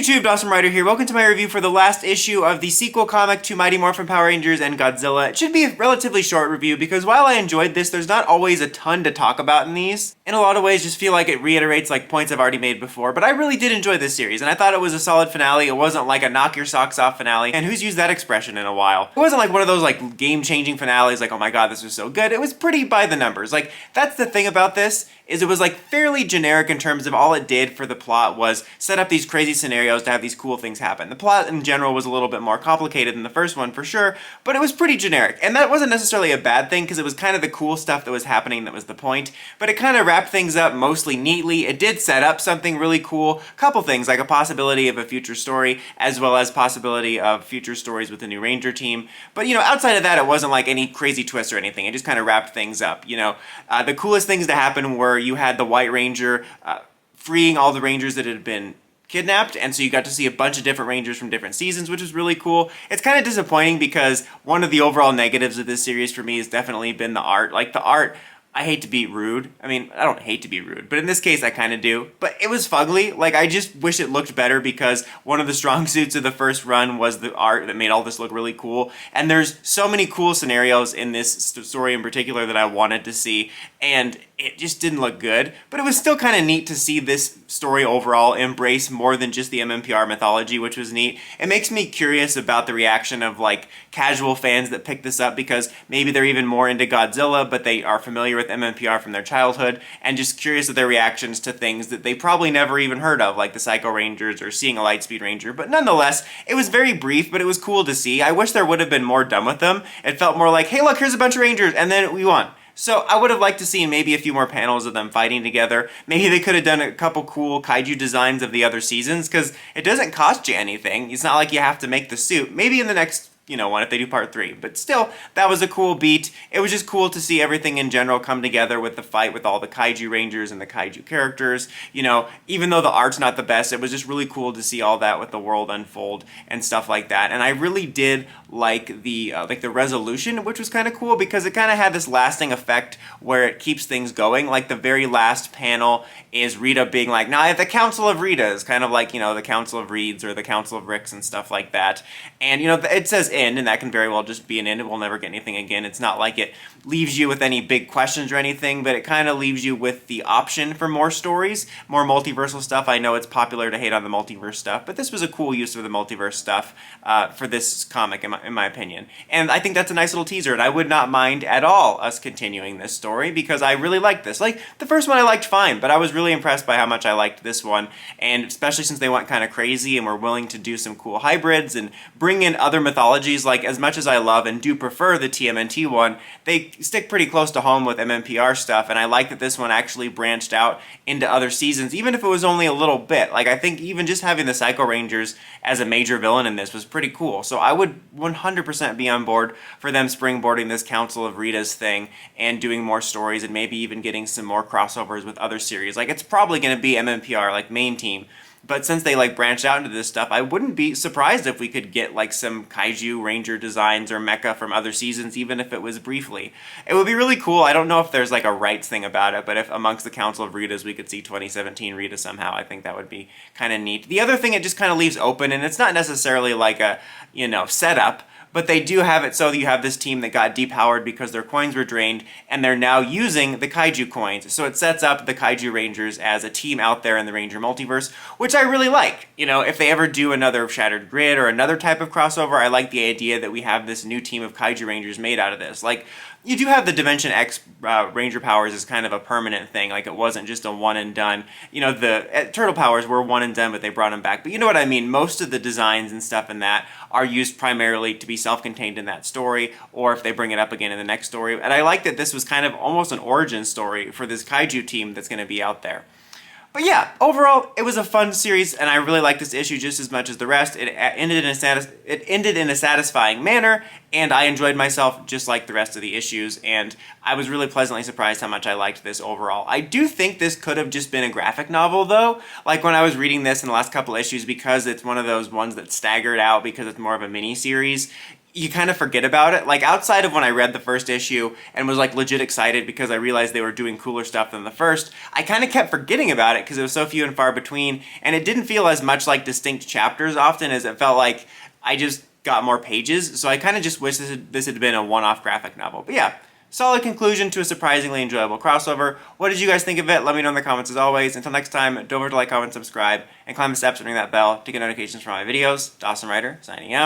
YouTube, Awesome Writer here. Welcome to my review for the last issue of the sequel comic to Mighty Morphin Power Rangers and Godzilla. It should be a relatively short review because while I enjoyed this, there's not always a ton to talk about in these. In a lot of ways, just feel like it reiterates points I've already made before, but I really did enjoy this series, and I thought it was a solid finale. It wasn't like a knock your socks off finale, and who's used that expression in a while? It wasn't like one of those game-changing finales, like, oh my god, this was so good. It was pretty by the numbers. That's the thing about this, is it was fairly generic in terms of all it did for the plot was set up these crazy scenarios to have these cool things happen. The plot in general was a little bit more complicated than the first one for sure, but it was pretty generic. And that wasn't necessarily a bad thing because it was kind of the cool stuff that was happening that was the point, but it kind of wrapped things up mostly neatly. It did set up something really cool, a couple things like a possibility of a future story as well as possibility of future stories with the new Ranger team. But outside of that, it wasn't like any crazy twist or anything. It just kind of wrapped things up. The coolest things to happen were you had the White Ranger freeing all the Rangers that had been kidnapped, and so you got to see a bunch of different Rangers from different seasons, which was really cool. It's kind of disappointing because one of the overall negatives of this series for me has definitely been the art. The art, I hate to be rude. I mean, I don't hate to be rude, but in this case, I kind of do. But it was fugly. I just wish it looked better because one of the strong suits of the first run was the art that made all this look really cool. And there's so many cool scenarios in this story in particular that I wanted to see, and it just didn't look good. But it was still kind of neat to see this story overall embrace more than just the mmpr mythology, which was neat. It makes me curious about the reaction of casual fans that pick this up because maybe they're even more into Godzilla, but they are familiar with mmpr from their childhood, and just curious of their reactions to things that they probably never even heard of, like the Psycho Rangers or seeing a Lightspeed Ranger. But nonetheless, it was very brief, but it was cool to see. I wish there would have been more done with them. It felt more like, hey look, here's a bunch of Rangers, and then we won. So I would have liked to see maybe a few more panels of them fighting together. Maybe they could have done a couple cool kaiju designs of the other seasons, because it doesn't cost you anything. It's not like you have to make the suit. Maybe in the next one if they do part 3. But still, that was a cool beat. It was just cool to see everything in general come together with the fight with all the kaiju rangers and the kaiju characters. Even though the art's not the best, it was just really cool to see all that with the world unfold and stuff like that. And I really did like the resolution, which was kind of cool because it kind of had this lasting effect where it keeps things going. The very last panel is Rita being like, now I have the Council of Ritas, kind of like, the Council of Reeds or the Council of Ricks and stuff like that. And, it says end, and that can very well just be an end. We'll never get anything again. It's not like it leaves you with any big questions or anything, but it kind of leaves you with the option for more stories, more multiversal stuff. I know it's popular to hate on the multiverse stuff, but this was a cool use of the multiverse stuff for this comic, in my opinion. And I think that's a nice little teaser, and I would not mind at all us continuing this story because I really liked this. The first one I liked fine, but I was really impressed by how much I liked this one, and especially since they went kind of crazy and were willing to do some cool hybrids and bring in other mythologies. As much as I love and do prefer the TMNT one, they stick pretty close to home with MMPR stuff, and I like that this one actually branched out into other seasons, even if it was only a little bit. I think even just having the Psycho Rangers as a major villain in this was pretty cool, so I would 100% be on board for them springboarding this Council of Ritas thing and doing more stories and maybe even getting some more crossovers with other series. It's probably going to be MMPR, main team. But since they branched out into this stuff, I wouldn't be surprised if we could get some kaiju ranger designs or mecha from other seasons, even if it was briefly. It would be really cool. I don't know if there's a rights thing about it, but if amongst the Council of Ritas we could see 2017 Rita somehow, I think that would be kind of neat. The other thing it just kind of leaves open, and it's not necessarily a setup, but they do have it so that you have this team that got depowered because their coins were drained, and they're now using the kaiju coins. So it sets up the kaiju rangers as a team out there in the Ranger multiverse, which I really like. If they ever do another Shattered Grid or another type of crossover, I like the idea that we have this new team of kaiju rangers made out of this. You do have the Dimension X Ranger powers as kind of a permanent thing. It wasn't just a one and done. The Turtle powers were one and done, but they brought them back. But you know what I mean? Most of the designs and stuff in that are used primarily to be self-contained in that story, or if they bring it up again in the next story. And I like that this was kind of almost an origin story for this kaiju team that's going to be out there. But yeah, overall, it was a fun series, and I really liked this issue just as much as the rest. It ended in a satisfying manner, and I enjoyed myself just like the rest of the issues, and I was really pleasantly surprised how much I liked this overall. I do think this could have just been a graphic novel, though. When I was reading this in the last couple issues, because it's one of those ones that staggered out because it's more of a mini-series, you kind of forget about it. Like, outside of when I read the first issue and was like legit excited because I realized they were doing cooler stuff than the first, I kind of kept forgetting about it because it was so few and far between, and it didn't feel as much like distinct chapters often as it felt like I just got more pages. So I kind of just wish this had been a one-off graphic novel. But yeah, solid conclusion to a surprisingly enjoyable crossover. What did you guys think of it? Let me know in the comments as always. Until next time, don't forget to like, comment, subscribe, and climb the steps and ring that bell to get notifications for my videos. Dawson Ryder, signing out.